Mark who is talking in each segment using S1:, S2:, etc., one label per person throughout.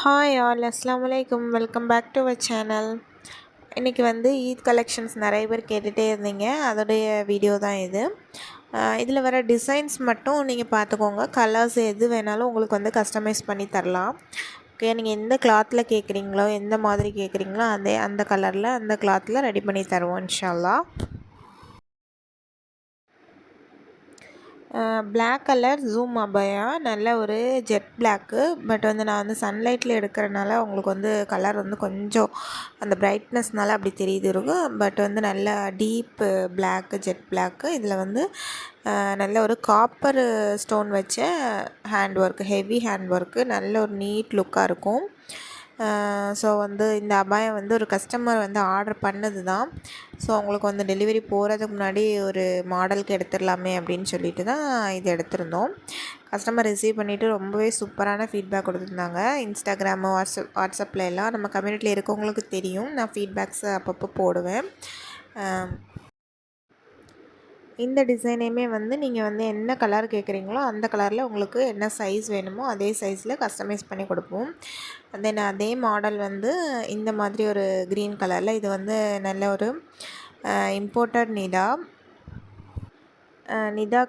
S1: Hi all அஸ்ஸலாமு அலைக்கும். Welcome back to our channel. இன்றைக்கி வந்து ஈத் கலெக்ஷன்ஸ் நிறைய பேர் கேட்டுகிட்டே இருந்தீங்க. அதோடைய வீடியோ தான் இது. இதில் வர டிசைன்ஸ் மட்டும் நீங்கள் பார்த்துக்கோங்க. கலர்ஸ் எது வேணாலும் உங்களுக்கு வந்து கஸ்டமைஸ் பண்ணி தரலாம். ஓகே, நீங்கள் எந்த கிளாத்தில் கேட்குறீங்களோ, எந்த மாதிரி கேட்குறீங்களோ அந்த கலரில் அந்த கிளாத்தில் ரெடி பண்ணி தருவோம் இன்ஷா அல்லாஹ். பிளாக் கலர் ஜூம் அபாயா, நல்ல ஒரு ஜெட் பிளாக்கு. பட் வந்து நான் வந்து சன்லைட்டில் எடுக்கிறனால உங்களுக்கு வந்து கலர் வந்து கொஞ்சம் அந்த பிரைட்னஸ்னால அப்படி தெரியுது இருக்கும். பட் வந்து நல்ல டீப்பு பிளாக்கு, ஜெட் பிளாக்கு. இதில் வந்து நல்ல ஒரு காப்பர் ஸ்டோன் வச்ச hand work, heavy hand work, நல்ல ஒரு நீட் லுக்காக இருக்கும். ஸோ வந்து இந்த அபாயம் வந்து ஒரு கஸ்டமர் வந்து ஆர்டர் பண்ணது தான். ஸோ அவங்களுக்கு வந்து டெலிவரி போகிறதுக்கு முன்னாடி ஒரு மாடலுக்கு எடுத்துடலாமே அப்படின்னு சொல்லிட்டு தான் இது எடுத்திருந்தோம். கஸ்டமர் ரிசீவ் பண்ணிவிட்டு ரொம்பவே சூப்பரான ஃபீட்பேக் கொடுத்துருந்தாங்க. இன்ஸ்டாகிராமு, வாட்ஸ்அப்பில் எல்லாம் நம்ம கம்யூனிட்டியில் இருக்கவங்களுக்கு தெரியும். நான் ஃபீட்பேக்ஸை அப்பப்போ போடுவேன். இந்த டிசைனையுமே வந்து நீங்கள் வந்து என்ன கலர் கேட்குறீங்களோ அந்த கலரில் உங்களுக்கு என்ன சைஸ் வேணுமோ அதே சைஸில் கஸ்டமைஸ் பண்ணி கொடுப்போம். தென் அதே மாடல் வந்து இந்த மாதிரி ஒரு க்ரீன் கலரில், இது வந்து நல்ல ஒரு இம்போர்ட்டட் நிதா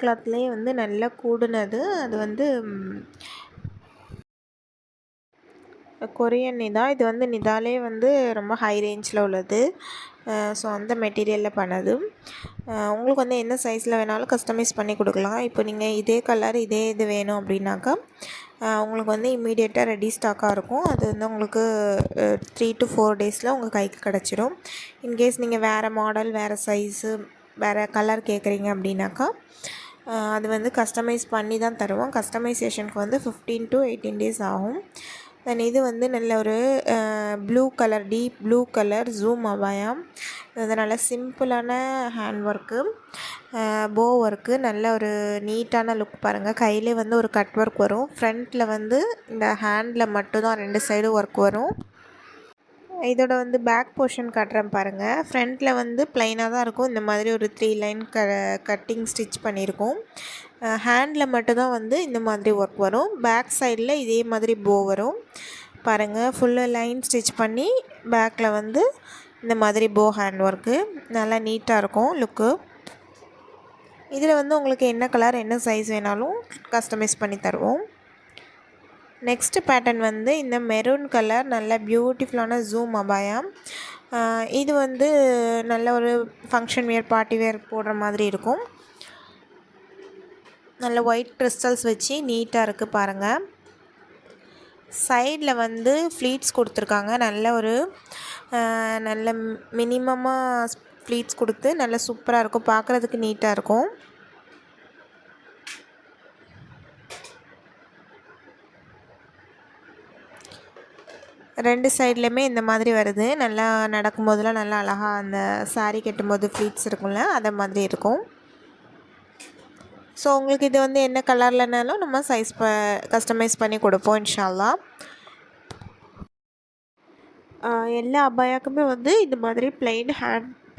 S1: கிளாத்லேயே வந்து நல்லா கூடுனது. அது வந்து கொரியன் நிதா. இது வந்து நிதாலே வந்து ரொம்ப ஹை ரேஞ்சில் உள்ளது. ஸோ அந்த மெட்டீரியலில் பண்ணது. உங்களுக்கு வந்து என்ன சைஸில் வேணாலும் கஸ்டமைஸ் பண்ணி கொடுக்கலாம். இப்போ நீங்கள் இதே கலர் இதே இது வேணும் அப்படின்னாக்கா உங்களுக்கு வந்து இம்மீடியட்டாக ரெடி ஸ்டாக்காக இருக்கும். அது வந்து உங்களுக்கு 3 to 4 டேஸில் உங்கள் கைக்கு கிடச்சிரும். இன்கேஸ் நீங்கள் வேறு மாடல், வேறு சைஸு, வேறு கலர் கேட்குறீங்க அப்படின்னாக்கா அது வந்து கஸ்டமைஸ் பண்ணி தான் தருவோம். கஸ்டமைசேஷனுக்கு வந்து 15 to 18 டேஸ் ஆகும். தென் இது வந்து நல்ல ஒரு blue colour, deep blue colour ஜூம் அபாயா. இது நல்ல சிம்பிளான ஹேண்ட் ஒர்க்கு, போ ஒர்க்கு, நல்ல ஒரு நீட்டான லுக். பாருங்கள், கையிலே வந்து ஒரு கட் ஒர்க் வரும். ஃப்ரண்ட்டில் வந்து இந்த ஹேண்டில் மட்டும்தான் 2 சைடும் ஒர்க் வரும். இதோட வந்து பேக் போர்ஷன் காட்டுறேன் பாருங்கள். ஃப்ரண்ட்டில் வந்து ப்ளைனாக தான் இருக்கும். இந்த மாதிரி ஒரு 3 லைன் கட்டிங் ஸ்டிச் பண்ணியிருக்கோம். ஹேண்டில் மட்டும்தான் வந்து இந்த மாதிரி ஒர்க் வரும். பேக் சைடில் இதே மாதிரி போ வரும். பாருங்கள், ஃபுல்லு லைன் ஸ்டிச் பண்ணி பேக்கில் வந்து இந்த மாதிரி போ ஹேண்ட் ஒர்க்கு நல்லா நீட்டாக இருக்கும் லுக்கு. இதில் வந்து உங்களுக்கு என்ன கலர், என்ன சைஸ் வேணாலும் கஸ்டமைஸ் பண்ணி தருவோம். நெக்ஸ்ட்டு பேட்டர்ன் வந்து இந்த மெரூன் கலர், நல்ல பியூட்டிஃபுல்லான ஜூம் அபாயா. இது வந்து நல்ல ஒரு ஃபங்க்ஷன் வேர், பார்ட்டி வேர் போடுற மாதிரி இருக்கும். நல்ல ஒயிட் கிறிஸ்டல்ஸ் வச்சு நீட்டாக இருக்குது பாருங்கள். சைடில் வந்து ஃப்ளீட்ஸ் கொடுத்துருக்காங்க. நல்ல ஒரு நல்ல மினிமமாக ஃப்ளீட்ஸ் கொடுத்து நல்ல சூப்பராக இருக்கும், பார்க்குறதுக்கு நீட்டாக இருக்கும். ரெண்டு சைட்லேயுமே இந்த மாதிரி வருது. நல்லா நடக்கும்போதெல்லாம் நல்லா அழகாக அந்த சாரீ கட்டும்போது ஃப்ளீட்ஸ் இருக்கும்ல, அதை மாதிரி இருக்கும். ஸோ உங்களுக்கு இது வந்து என்ன கலர்லனாலும் நம்ம சைஸ் கஸ்டமைஸ் பண்ணி கொடுப்போம் இன்ஷா அல்லாஹ். எல்லா அபாயாக்குமே வந்து இந்த மாதிரி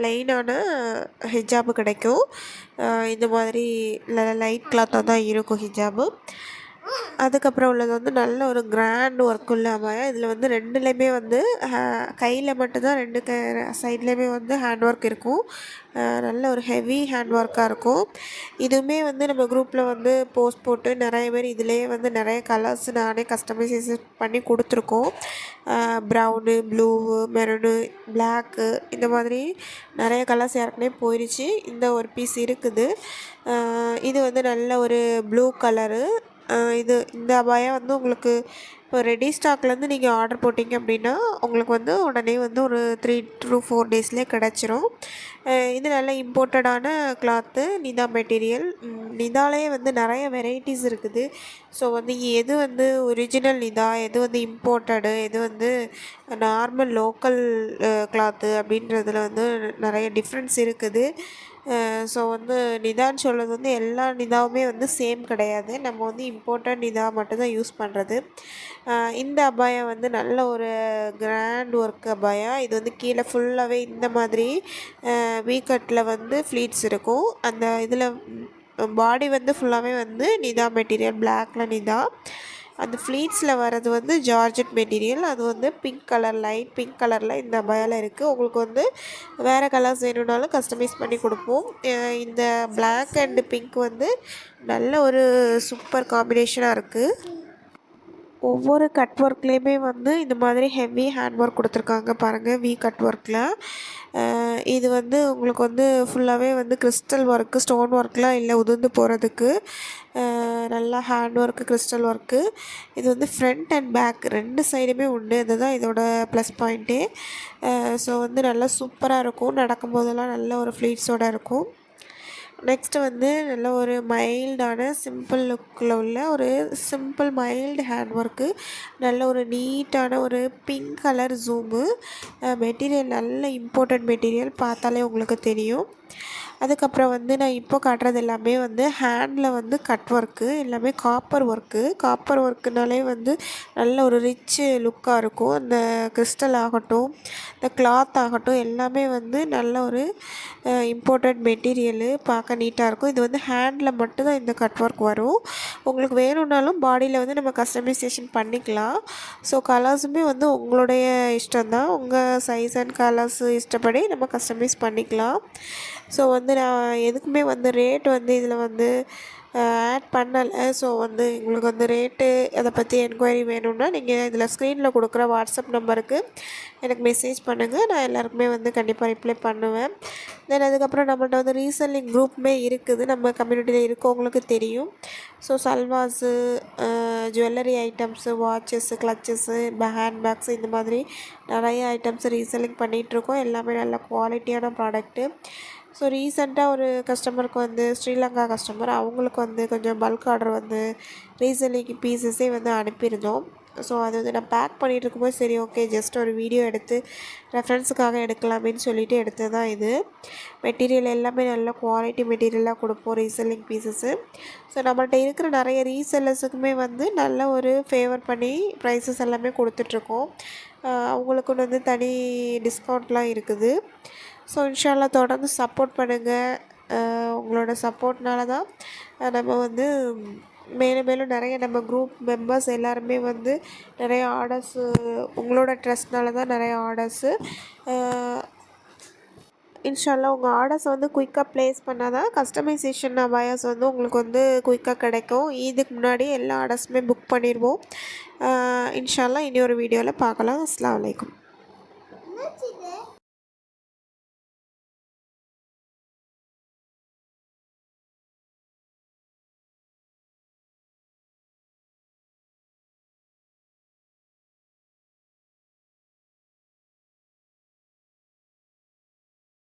S1: ப்ளெயினான ஹிஜாபு கிடைக்கும். இந்த மாதிரி லைட் கிளாத்தாக தான் இருக்கும் ஹிஜாபு. அதுக்கப்புறம் உள்ளது வந்து நல்ல ஒரு கிராண்ட் ஒர்க் உள்ள அபாயா. இதில் வந்து ரெண்டுலேயுமே வந்து கையில் மட்டும்தான், ரெண்டு சைட்லேயுமே வந்து ஹேண்ட் ஒர்க் இருக்கும். நல்ல ஒரு ஹெவி ஹேண்ட் ஒர்க்காக இருக்கும். இதுவுமே வந்து நம்ம குரூப்பில் வந்து போஸ்ட் போட்டு நிறைய பேர் இதிலே வந்து நிறைய கலர்ஸ் நானே கஸ்டமைசேஷன் பண்ணி கொடுத்துருக்கோம். ப்ரௌனு, ப்ளூவு, மெரூனு, பிளாக்கு, இந்த மாதிரி நிறைய கலர்ஸ் ஏற்கனவே போயிடுச்சு. இந்த ஒரு பீஸ் இருக்குது. இது வந்து நல்ல ஒரு ப்ளூ கலரு. இந்த அபாயா வந்து உங்களுக்கு இப்போ ரெடி ஸ்டாக்லேருந்து நீங்கள் ஆர்டர் போட்டிங்க அப்படின்னா உங்களுக்கு வந்து உடனே வந்து ஒரு 3 to 4 டேஸ்லேயே கிடச்சிரும். இது நல்ல இம்போர்ட்டடான கிளாத்து, நிதா மெட்டீரியல். நிதாலே வந்து நிறைய வெரைட்டிஸ் இருக்குது. ஸோ வந்து எது வந்து ஒரிஜினல் நிதா, எது வந்து இம்போர்ட்டடு, எது வந்து நார்மல் லோக்கல் கிளாத்து அப்படின்றதுல வந்து நிறைய டிஃப்ரென்ஸ் இருக்குது. ஸோ வந்து நிதான்னு சொல்கிறது வந்து எல்லா நிதாவுமே வந்து சேம் கிடையாது. நம்ம வந்து இம்போர்ட்டட் நிதா மட்டும்தான் யூஸ் பண்ணுறது. இந்த அபாயா வந்து நல்ல ஒரு கிராண்ட் ஒர்க் அபாயா. இது வந்து கீழே ஃபுல்லாகவே இந்த மாதிரி வீக்கட்டில் வந்து ஃப்ளீட்ஸ் இருக்கும். அந்த இதில் பாடி வந்து ஃபுல்லாகவே வந்து நிதா மெட்டீரியல், பிளாக்கில் நிதா. அந்த ஃப்ளீட்ஸில் வர்றது வந்து ஜார்ஜெட் மெட்டீரியல். அது வந்து பிங்க் கலர், லைட் பிங்க் கலரில் இந்த அபாயாவில் இருக்குது. உங்களுக்கு வந்து வேறு கலர்ஸ் வேணும்னாலும் கஸ்டமைஸ் பண்ணி கொடுப்போம். இந்த பிளாக் அண்டு பிங்க் வந்து நல்ல ஒரு சூப்பர் காம்பினேஷனாக இருக்குது. ஒவ்வொரு கட் ஒர்க்லேயுமே வந்து இந்த மாதிரி ஹெவி ஹேண்ட் ஒர்க் கொடுத்துருக்காங்க பாருங்கள், வி கட் ஒர்க்கில். இது வந்து உங்களுக்கு வந்து ஃபுல்லாகவே வந்து கிறிஸ்டல் ஒர்க்கு, ஸ்டோன் ஒர்க்லாம் இல்லை உதிர்ந்து போகிறதுக்கு. நல்லா ஹேண்ட் ஒர்க்கு, கிறிஸ்டல் ஒர்க்கு. இது வந்து ஃப்ரண்ட் அண்ட் பேக் 2 சைடுமே உண்டு. இதுதான் இதோட ப்ளஸ் பாயிண்ட்டே. ஸோ வந்து நல்லா சூப்பராக இருக்கும். நடக்கும்போதெல்லாம் நல்ல ஒரு ஃப்ளீட்ஸோடு இருக்கும். நெக்ஸ்ட்டு வந்து நல்ல ஒரு மைல்டான சிம்பிள் லுக்கில் உள்ள ஒரு சிம்பிள் மைல்டு ஹேண்ட் ஒர்க்கு. நல்ல ஒரு நீட்டான ஒரு பிங்க் கலர் ஜூமு. மெட்டீரியல் நல்ல இம்போர்ட்டட் மெட்டீரியல், பார்த்தாலே உங்களுக்கு தெரியும். அதுக்கப்புறம் வந்து நான் இப்போ காட்டுறது எல்லாமே வந்து ஹேண்டில் வந்து கட் ஒர்க்கு, எல்லாமே காப்பர் ஒர்க்கு. காப்பர் ஒர்க்குனாலே வந்து நல்ல ஒரு ரிச்சு லுக்காக இருக்கும். அந்த கிறிஸ்டல் ஆகட்டும், இந்த கிளாத் ஆகட்டும், எல்லாமே வந்து நல்ல ஒரு இம்போர்ட்டட் மெட்டீரியலு, பார்க்க நீட்டாக இருக்கும். இது வந்து ஹேண்டில் மட்டும்தான் இந்த கட் ஒர்க் வரும். உங்களுக்கு வேணும்னாலும் பாடியில் வந்து நம்ம கஸ்டமைசேஷன் பண்ணிக்கலாம். ஸோ கலர்ஸுமே வந்து உங்களுடைய இஷ்டம்தான். உங்கள் சைஸ் அண்ட் கலர்ஸ் இஷ்டப்படி நம்ம கஸ்டமைஸ் பண்ணிக்கலாம். ஸோ வந்து நான் எதுக்குமே வந்து ரேட் வந்து இதில் வந்து ஆட் பண்ணலை. ஸோ வந்து உங்களுக்கு வந்து ரேட்டு அதை பற்றி என்கொயரி வேணும்னா நீங்கள் இதில் ஸ்க்ரீனில் கொடுக்குற வாட்ஸ்அப் நம்பருக்கு எனக்கு மெசேஜ் பண்ணுங்கள். நான் எல்லாருக்குமே வந்து கண்டிப்பாக ரிப்ளை பண்ணுவேன். தென் அதுக்கப்புறம் நம்மள்ட்ட வந்து ரீசெல்லிங் குரூப்புமே இருக்குது, நம்ம கம்யூனிட்டியில் இருக்கவங்களுக்கு தெரியும். ஸோ சல்வாஸு, jewellery items, watches, clutches, hand bags, இந்த மாதிரி நிறைய ஐட்டம்ஸ் ரீசெல்லிங் பண்ணிகிட்ருக்கோம். எல்லாமே நல்ல குவாலிட்டியான ப்ராடக்ட்டு. ஸோ ரீசெண்டாக ஒரு கஸ்டமருக்கு வந்து ஸ்ரீலங்கா கஸ்டமர், அவங்களுக்கு வந்து கொஞ்சம் பல்க் ஆர்டர் வந்து ரீசெல்லிங் பீசஸே வந்து அனுப்பியிருந்தோம். ஸோ அது வந்து நான் பேக் பண்ணிகிட்டு இருக்கும்போது சரி ஓகே ஜஸ்ட் ஒரு வீடியோ எடுத்து ரெஃபரன்ஸுக்காக எடுக்கலாமேன்னு சொல்லிவிட்டு எடுத்தது தான் இது. மெட்டீரியல் எல்லாமே நல்ல குவாலிட்டி மெட்டீரியலாக கொடுப்போம், ரீசெல்லிங் பீசஸ்ஸு. ஸோ நம்மள்ட்ட இருக்கிற நிறைய ரீசெல்லர்ஸுக்குமே வந்து நல்ல ஒரு ஃபேவர் பண்ணி ப்ரைஸஸ் எல்லாமே கொடுத்துட்ருக்கோம். அவங்களுக்குன்னு வந்து தனி டிஸ்கவுண்ட்லாம் இருக்குது. ஸோ இன்ஷா அல்லாஹ் தொடர்ந்து சப்போர்ட் பண்ணுங்கள். உங்களோட சப்போர்ட்னால தான் நம்ம வந்து மேலும் மேலும் நிறைய நம்ம குரூப் மெம்பர்ஸ் எல்லாருமே வந்து நிறைய ஆர்டர்ஸு, உங்களோட ட்ரஸ்ட்னால தான் நிறைய ஆர்டர்ஸு. இன்ஷா அல்லாஹ் உங்கள் ஆர்டர்ஸை வந்து குயிக்காக ப்ளேஸ் பண்ணால் தான் கஸ்டமைசேஷன் அபாயாஸ் வந்து உங்களுக்கு வந்து குயிக்காக கிடைக்கும். இதுக்கு முன்னாடி எல்லா ஆர்டர்ஸுமே புக் பண்ணிடுவோம். இன்ஷா அல்லாஹ் இனி ஒரு வீடியோவில் பார்க்கலாம். அஸ்ஸலாமு அலைக்கும்.